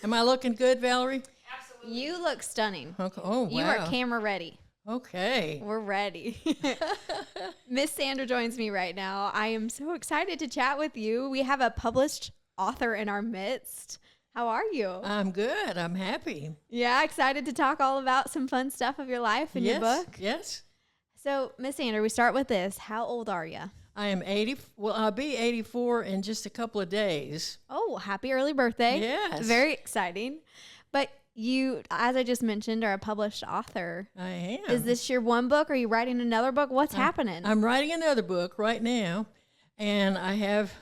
Am I looking good, Valerie? You look stunning. Okay. Oh, wow. You are camera ready. Okay. We're ready. Miss Sandra joins me right now. I am so excited to chat with you. We have a published author in our midst. How are you? I'm good. I'm happy. Yeah, excited to talk all about some fun stuff of your life and your book. Yes. So, Miss Sandra, we start with this. How old are you? I am 80. Well, I'll be 84 in just a couple of days. Oh, happy early birthday. Yes. Very exciting. But you, as I just mentioned, are a published author. I am. Is this your one book? Are you writing another book? What's happening? I'm writing another book right now, and I have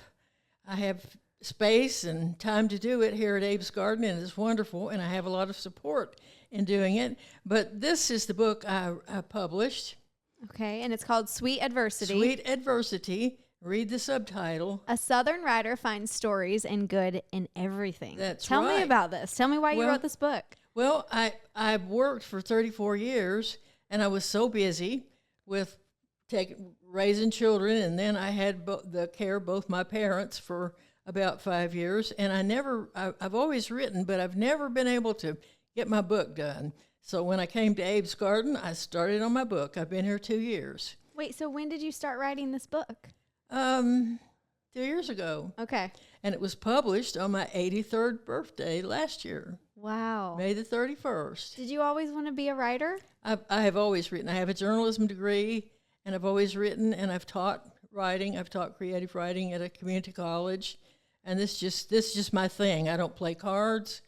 space and time to do it here at Abe's Garden, and it's wonderful, and I have a lot of support in doing it. But this is the book I published. Okay, and it's called Sweet Adversity. Sweet Adversity. Read the subtitle. A Southern writer finds stories and good in everything. Tell me about this. Tell me why you wrote this book. Well, I've worked for 34 years, and I was so busy with raising children, and then I had the care of both my parents for about 5 years, and I've always written, but I've never been able to get my book done. So when I came to Abe's Garden, I started on my book. I've been here 2 years. Wait, so when did you start writing this book? 2 years ago. Okay. And it was published on my 83rd birthday last year. Wow. May the 31st. Did you always want to be a writer? I have always written. I have a journalism degree, and I've always written, and I've taught writing. I've taught creative writing at a community college, and this is just my thing. I don't play cards.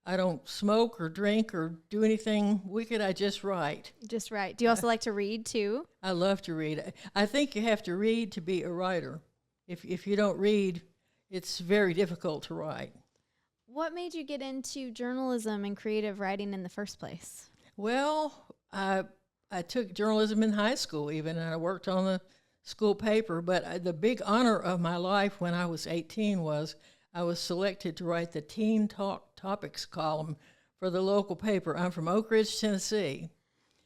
I don't smoke or drink or do anything wicked. I just write. Just write. Do you also like to read too? I love to read. I think you have to read to be a writer. If you don't read, it's very difficult to write. What made you get into journalism and creative writing in the first place? Well, I took journalism in high school even, and I worked on the school paper. But the big honor of my life when I was 18 was I was selected to write the Teen Talk Topics column for the local paper. I'm from Oak Ridge, Tennessee.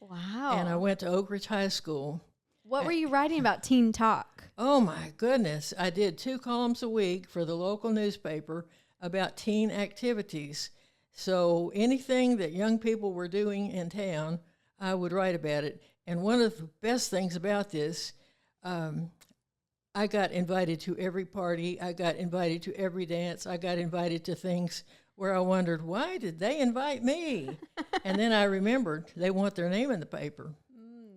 Wow. And I went to Oak Ridge High School. What were you writing about Teen Talk? Oh, my goodness. I did 2 columns a week for the local newspaper about teen activities. So anything that young people were doing in town, I would write about it. And one of the best things about this, I got invited to every party. I got invited to every dance. I got invited to things where I wondered, why did they invite me? And then I remembered they want their name in the paper.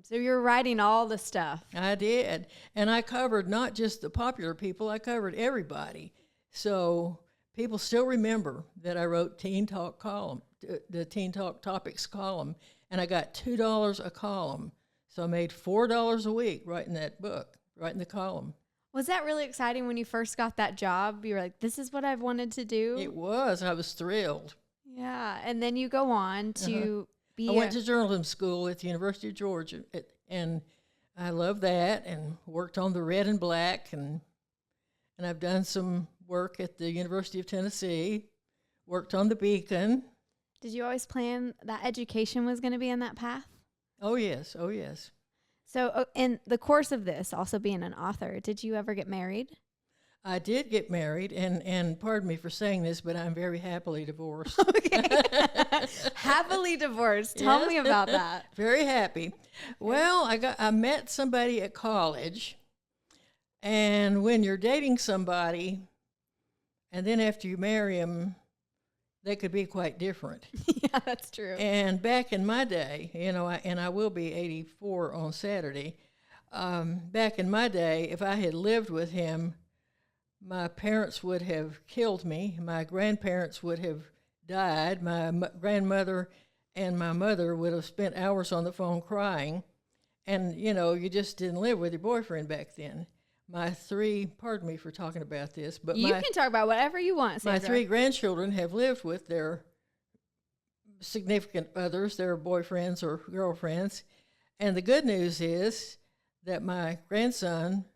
So you're writing all the stuff. I did. And I covered not just the popular people, I covered everybody. So people still remember that I wrote Teen Talk column, the Teen Talk Topics column, and I got $2 a column. So I made $4 a week writing that book, writing the column. Was that really exciting when you first got that job? You were like, this is what I've wanted to do? It was. I was thrilled. Yeah. And then you go on to be I went to journalism school at the University of Georgia, and I love that, and worked on the Red and Black, and I've done some work at the University of Tennessee, worked on the Beacon. Did you always plan that education was going to be in that path? Oh, yes. Oh, yes. So in the course of this, also being an author, did you ever get married? I did get married, and pardon me for saying this, but I'm very happily divorced. Okay. Happily divorced. Tell me about that. Very happy. Well, I met somebody at college, and when you're dating somebody, and then after you marry them, they could be quite different. Yeah, that's true. And back in my day, and I will be 84 on Saturday, back in my day, if I had lived with him, my parents would have killed me. My grandparents would have died. My grandmother and my mother would have spent hours on the phone crying. And, you just didn't live with your boyfriend back then. Pardon me for talking about this, but you can talk about whatever you want, Sandra. My 3 grandchildren have lived with their significant others, their boyfriends or girlfriends. And the good news is that my grandson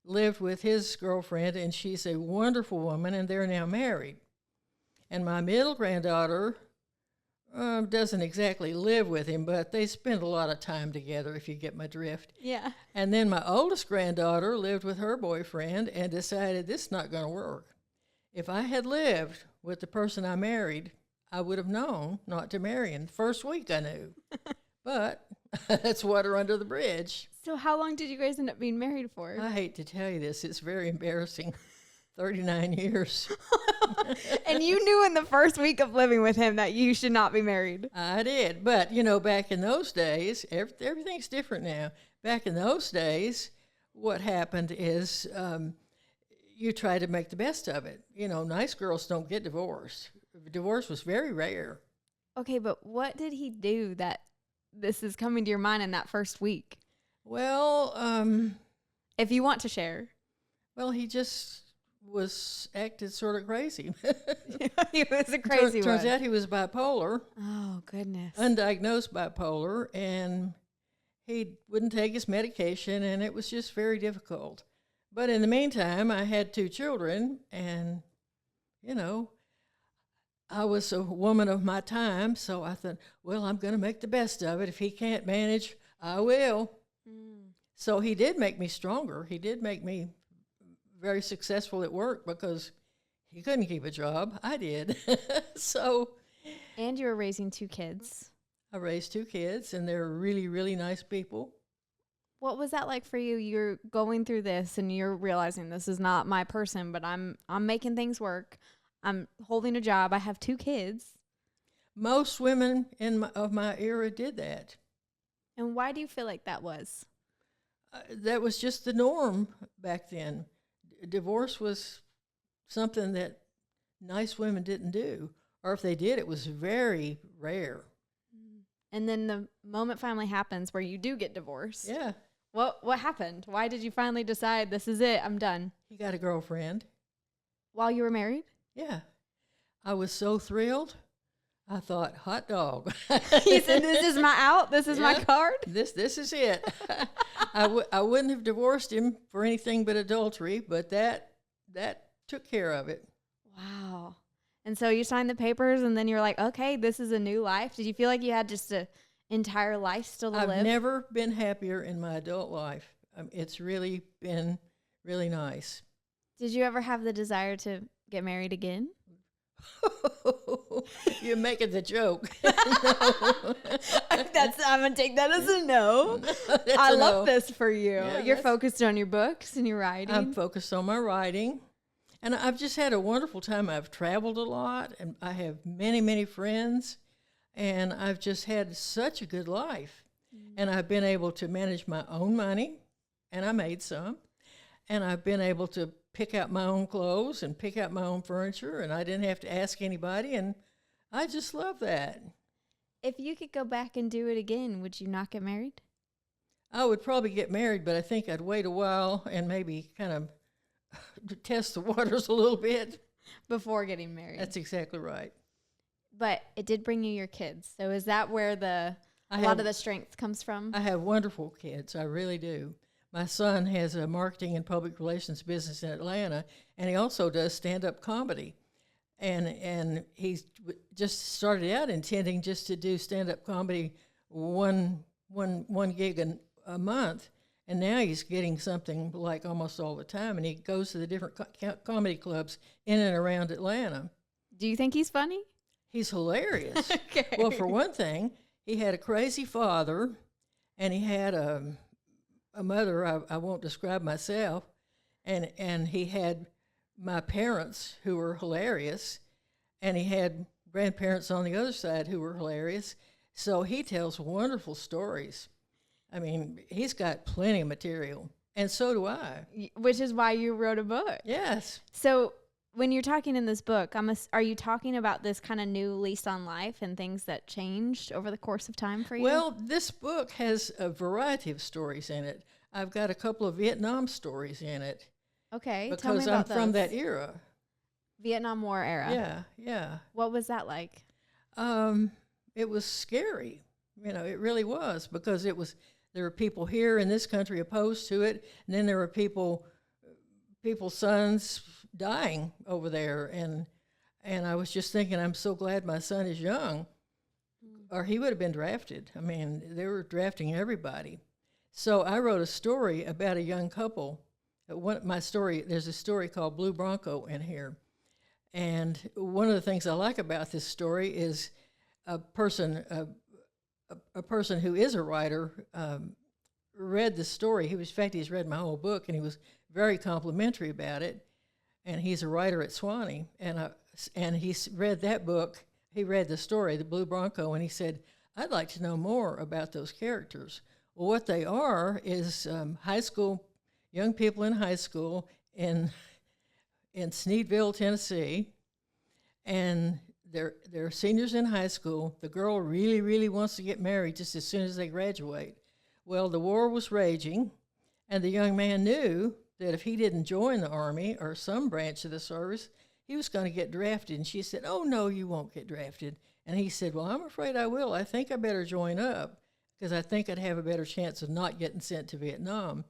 lived with his girlfriend, and she's a wonderful woman, and they're now married. And my middle granddaughter doesn't exactly live with him, but they spend a lot of time together, if you get my drift. Yeah. And then my oldest granddaughter lived with her boyfriend and decided this is not going to work. If I had lived with the person I married, I would have known not to marry him. The first week I knew. But that's water under the bridge. So how long did you guys end up being married for? I hate to tell you this. It's very embarrassing. 39 years. And you knew in the first week of living with him that you should not be married. I did. But, you know, back in those days, everything's different now. Back in those days, what happened is you try to make the best of it. You know, nice girls don't get divorced. Divorce was very rare. Okay, but what did he do that this is coming to your mind in that first week? Well, if you want to share. Well, he just acted sort of crazy. He was a crazy one. Turns out he was bipolar. Oh, goodness. Undiagnosed bipolar, and he wouldn't take his medication, and it was just very difficult. But in the meantime, I had 2 children, and, you know, I was a woman of my time, so I thought, well, I'm going to make the best of it. If he can't manage, I will. So he did make me stronger. He did make me very successful at work because he couldn't keep a job. I did. So. And you were raising 2 kids. I raised 2 kids, and they're really, really nice people. What was that like for you? You're going through this, and you're realizing this is not my person, but I'm making things work. I'm holding a job. I have 2 kids. Most women of my era did that. And why do you feel like that was? That was just the norm back then. Divorce was something that nice women didn't do. Or if they did, it was very rare. And then the moment finally happens where you do get divorced. Yeah. What happened? Why did you finally decide this is it? I'm done. He got a girlfriend. While you were married? Yeah. I was so thrilled. I thought, hot dog. He said, this is my out? This is my card? This is it. I wouldn't have divorced him for anything but adultery, but that took care of it. Wow. And so you signed the papers, and then you're like, okay, this is a new life. Did you feel like you had just an entire life still to live? I've never been happier in my adult life. It's really been really nice. Did you ever have the desire to get married again? You're making the joke. I'm going to take that as a no. I love this for you. Yeah, you're focused on your books and your writing. I'm focused on my writing. And I've just had a wonderful time. I've traveled a lot, and I have many, many friends. And I've just had such a good life. And I've been able to manage my own money, and I made some. And I've been able to pick out my own clothes and pick out my own furniture, and I didn't have to ask anybody, and I just love that. If you could go back and do it again, would you not get married? I would probably get married, but I think I'd wait a while and maybe kind of test the waters a little bit. Before getting married. That's exactly right. But it did bring you your kids. So is that where a lot of the strength comes from? I have wonderful kids. I really do. My son has a marketing and public relations business in Atlanta, and he also does stand-up comedy. And he's just started out intending just to do stand-up comedy one gig a month, and now he's getting something like almost all the time, and he goes to the different comedy clubs in and around Atlanta. Do you think he's funny? He's hilarious. Okay. Well, for one thing, he had a crazy father, and he had a mother, I won't describe myself, and he had my parents who were hilarious, and he had grandparents on the other side who were hilarious. So he tells wonderful stories. I mean, he's got plenty of material, and so do I. Which is why you wrote a book. Yes. So when you're talking in this book, are you talking about this kind of new lease on life and things that changed over the course of time for you? Well, this book has a variety of stories in it. I've got a couple of Vietnam stories in it. Okay, because tell me about I'm from those. that era. Vietnam War era. Yeah. What was that like? It was scary. You know, it really was, because there were people here in this country opposed to it, and then there were people's sons dying over there, and I was just thinking, I'm so glad my son is young, or he would have been drafted. I mean, they were drafting everybody. So I wrote a story about a young couple. There's a story called Blue Bronco in here, And one of the things I like about this story is a person who is a writer read the story. In fact, he's read my whole book, and he was very complimentary about it. And he's a writer at Swanee, and he's read that book. He read the story, The Blue Bronco, and he said, "I'd like to know more about those characters." Well, what they are is high school, young people in high school in Sneedville, Tennessee, and they're seniors in high school. The girl really, really wants to get married just as soon as they graduate. Well, the war was raging, and the young man knew that if he didn't join the Army or some branch of the service, he was going to get drafted. And she said, "Oh, no, you won't get drafted." And he said, "Well, I'm afraid I will. I think I better join up because I think I'd have a better chance of not getting sent to Vietnam."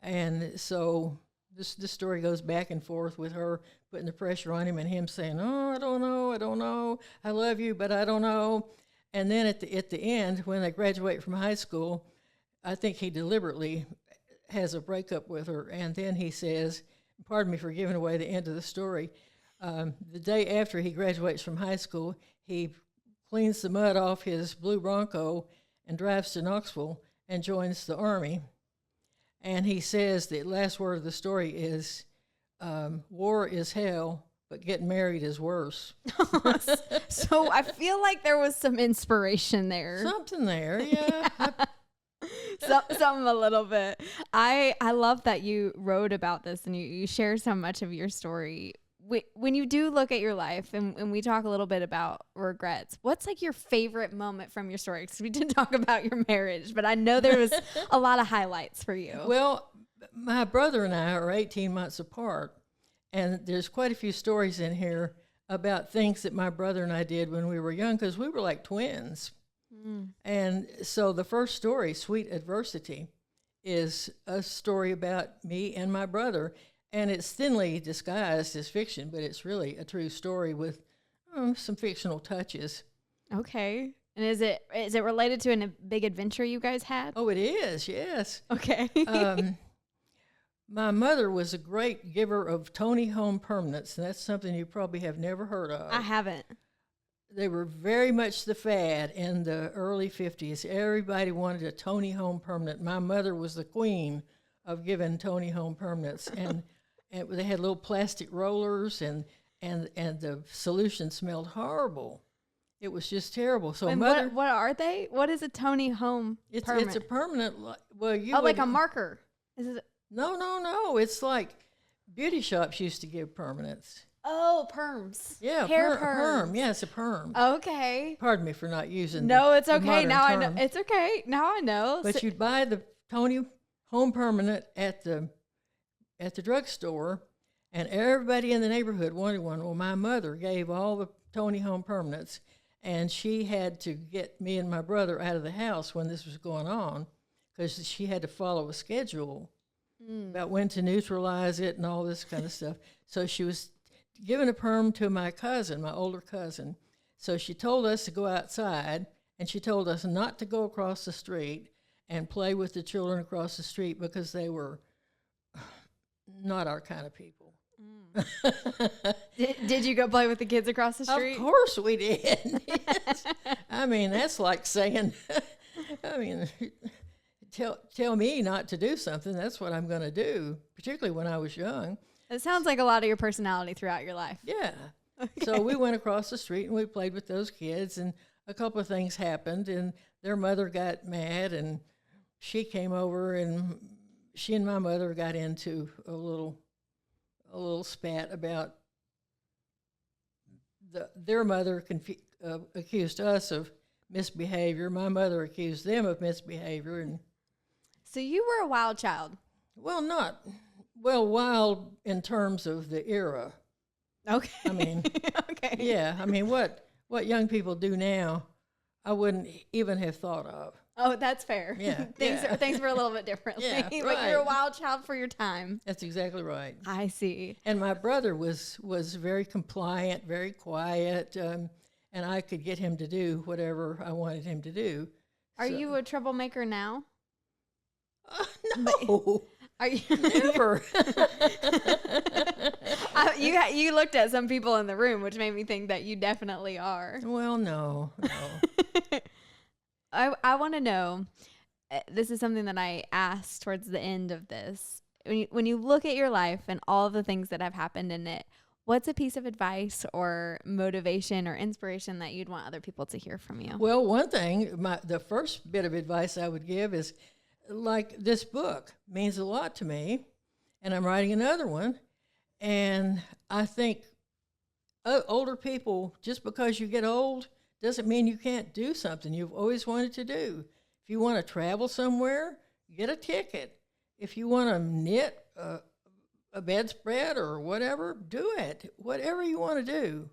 And so this story goes back and forth with her putting the pressure on him and him saying, "Oh, I don't know. I love you, but I don't know." And then at the end, when they graduate from high school, I think he deliberately has a breakup with her. And then he says, pardon me for giving away the end of the story, the day after he graduates from high school, he cleans the mud off his blue Bronco and drives to Knoxville and joins the Army. And he says the last word of the story is, "War is hell, but getting married is worse." So I feel like there was some inspiration there. Something there, yeah. Something a little bit. I love that you wrote about this and you share so much of your story. When you do look at your life and we talk a little bit about regrets, what's like your favorite moment from your story? Because we did talk about your marriage, but I know there was a lot of highlights for you. Well, my brother and I are 18 months apart, and there's quite a few stories in here about things that my brother and I did when we were young, because we were like twins. And so the first story, Sweet Adversity, is a story about me and my brother. And it's thinly disguised as fiction, but it's really a true story with some fictional touches. Okay. And is it related to a big adventure you guys had? Oh, it is, yes. Okay. My mother was a great giver of Tony Home permanents, and that's something you probably have never heard of. I haven't. They were very much the fad in the early 50s. Everybody wanted a Tony Home permanent. My mother was the queen of giving Tony Home permanents, and they had little plastic rollers, and the solution smelled horrible. It was just terrible. So and mother, what are they? What is a Tony Home permanent? It's a permanent. Well, like a marker. No. It's like beauty shops used to give permanents. Oh, perms. Yeah, hair perms. Perm. Yes, a perm. Okay. Pardon me for not using. No, it's the okay. Now term. I know. It's okay. Now I know. But you'd buy the Tony Home permanent at the drugstore, and everybody in the neighborhood wanted one. Well, my mother gave all the Tony Home permanents, and she had to get me and my brother out of the house when this was going on, because she had to follow a schedule about when to neutralize it and all this kind of stuff. So she was giving a perm to my cousin, my older cousin. So she told us to go outside, and she told us not to go across the street and play with the children across the street because they were not our kind of people. Did you go play with the kids across the street? Of course we did. Yes. I mean, that's like saying, tell me not to do something. That's what I'm going to do, particularly when I was young. It sounds like a lot of your personality throughout your life. Yeah. Okay. So we went across the street and we played with those kids, and a couple of things happened, and their mother got mad, and she came over, and she and my mother got into a little spat about their mother accused us of misbehavior. My mother accused them of misbehavior, and so you were a wild child. Wild in terms of the era. Okay. I mean, okay. Yeah. I mean, what young people do now, I wouldn't even have thought of. Oh, that's fair. Yeah. Things were a little bit different. Yeah, But right. you're a wild child for your time. That's exactly right. I see. And my brother was very compliant, very quiet, and I could get him to do whatever I wanted him to do. Are you a troublemaker now? No. Are you Never. You looked at some people in the room, which made me think that you definitely are. Well, no. I want to know, this is something that I asked towards the end of this. When you look at your life and all of the things that have happened in it, what's a piece of advice or motivation or inspiration that you'd want other people to hear from you? Well, one thing, the first bit of advice I would give is, like, this book means a lot to me, and I'm writing another one. And I think older people, just because you get old, doesn't mean you can't do something you've always wanted to do. If you want to travel somewhere, get a ticket. If you want to knit a bedspread or whatever, do it. Whatever you want to do,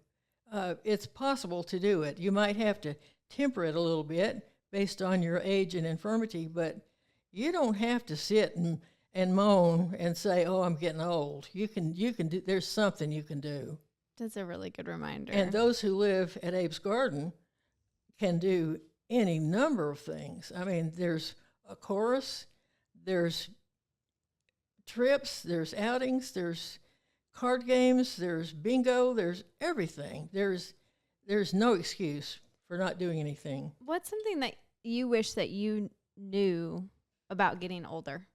it's possible to do it. You might have to temper it a little bit based on your age and infirmity, but you don't have to sit and moan and say, "Oh, I'm getting old." You can do. There's something you can do. That's a really good reminder. And those who live at Abe's Garden can do any number of things. I mean, there's a chorus, there's trips, there's outings, there's card games, there's bingo, there's everything. There's no excuse for not doing anything. What's something that you wish that you knew about getting older?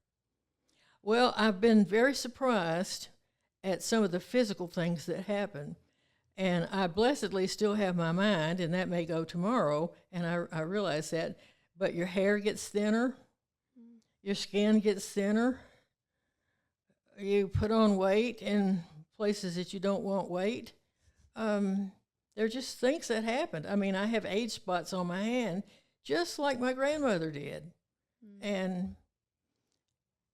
Well, I've been very surprised at some of the physical things that happen. And I blessedly still have my mind, and that may go tomorrow, and I realize that. But your hair gets thinner, your skin gets thinner, you put on weight in places that you don't want weight. They're just things that happen. I mean, I have age spots on my hand, just like my grandmother did. And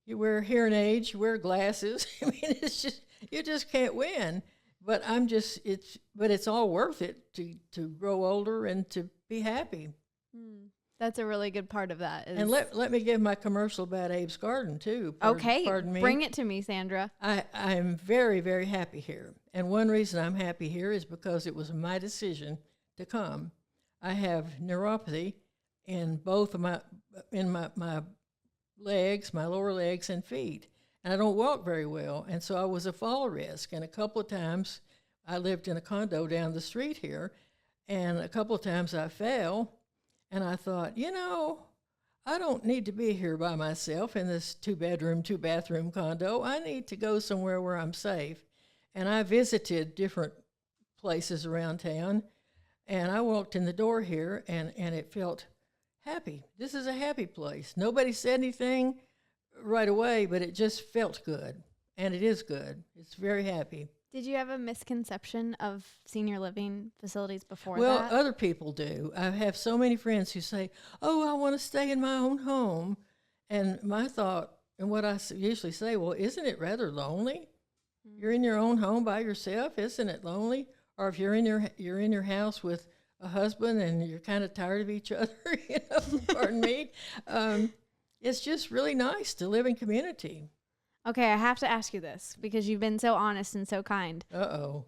you wear hearing aids, you wear glasses. I mean, it's just, you just can't win. But it's all worth it to grow older and to be happy. That's a really good part of that. And let me give my commercial about Abe's Garden, too. Pardon me. Bring it to me, Sandra. I'm very, very happy here. And one reason I'm happy here is because it was my decision to come. I have neuropathy in both of my legs, my lower legs and feet. And I don't walk very well. And so I was a fall risk. And a couple of times I lived in a condo down the street here. And a couple of times I fell. And I thought, I don't need to be here by myself in this 2-bedroom, 2-bathroom condo. I need to go somewhere where I'm safe. And I visited different places around town. And I walked in the door here, and it felt happy. This is a happy place. Nobody said anything right away, but it just felt good. And it is good. It's very happy. Did you have a misconception of senior living facilities before that? Well, other people do. I have so many friends who say, "Oh, I want to stay in my own home." And my thought, and what I usually say, well, isn't it rather lonely? You're in your own home by yourself. Isn't it lonely? Or if you're in your house with a husband and you're kind of tired of each other, pardon me, it's just really nice to live in community. Okay, I have to ask you this because you've been so honest and so kind. Uh-oh.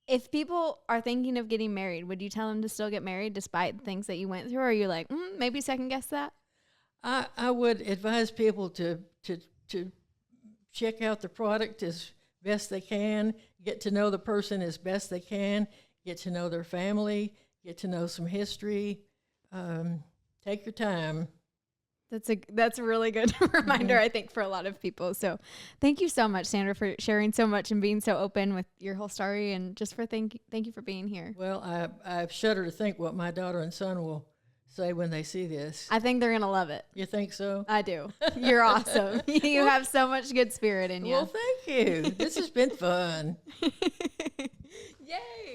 If people are thinking of getting married, would you tell them to still get married despite the things that you went through? Or are you like, maybe second guess that? I would advise people to check out the product as best they can, get to know the person as best they can, get to know their family, get to know some history. Take your time. That's a really good reminder, I think, for a lot of people. So thank you so much, Sandra, for sharing so much and being so open with your whole story, and just for thank you for being here. Well, I shudder to think what my daughter and son will say when they see this. I think they're going to love it. You think so? I do. You're awesome. You have so much good spirit in you. Well, thank you. This has been fun. Yay.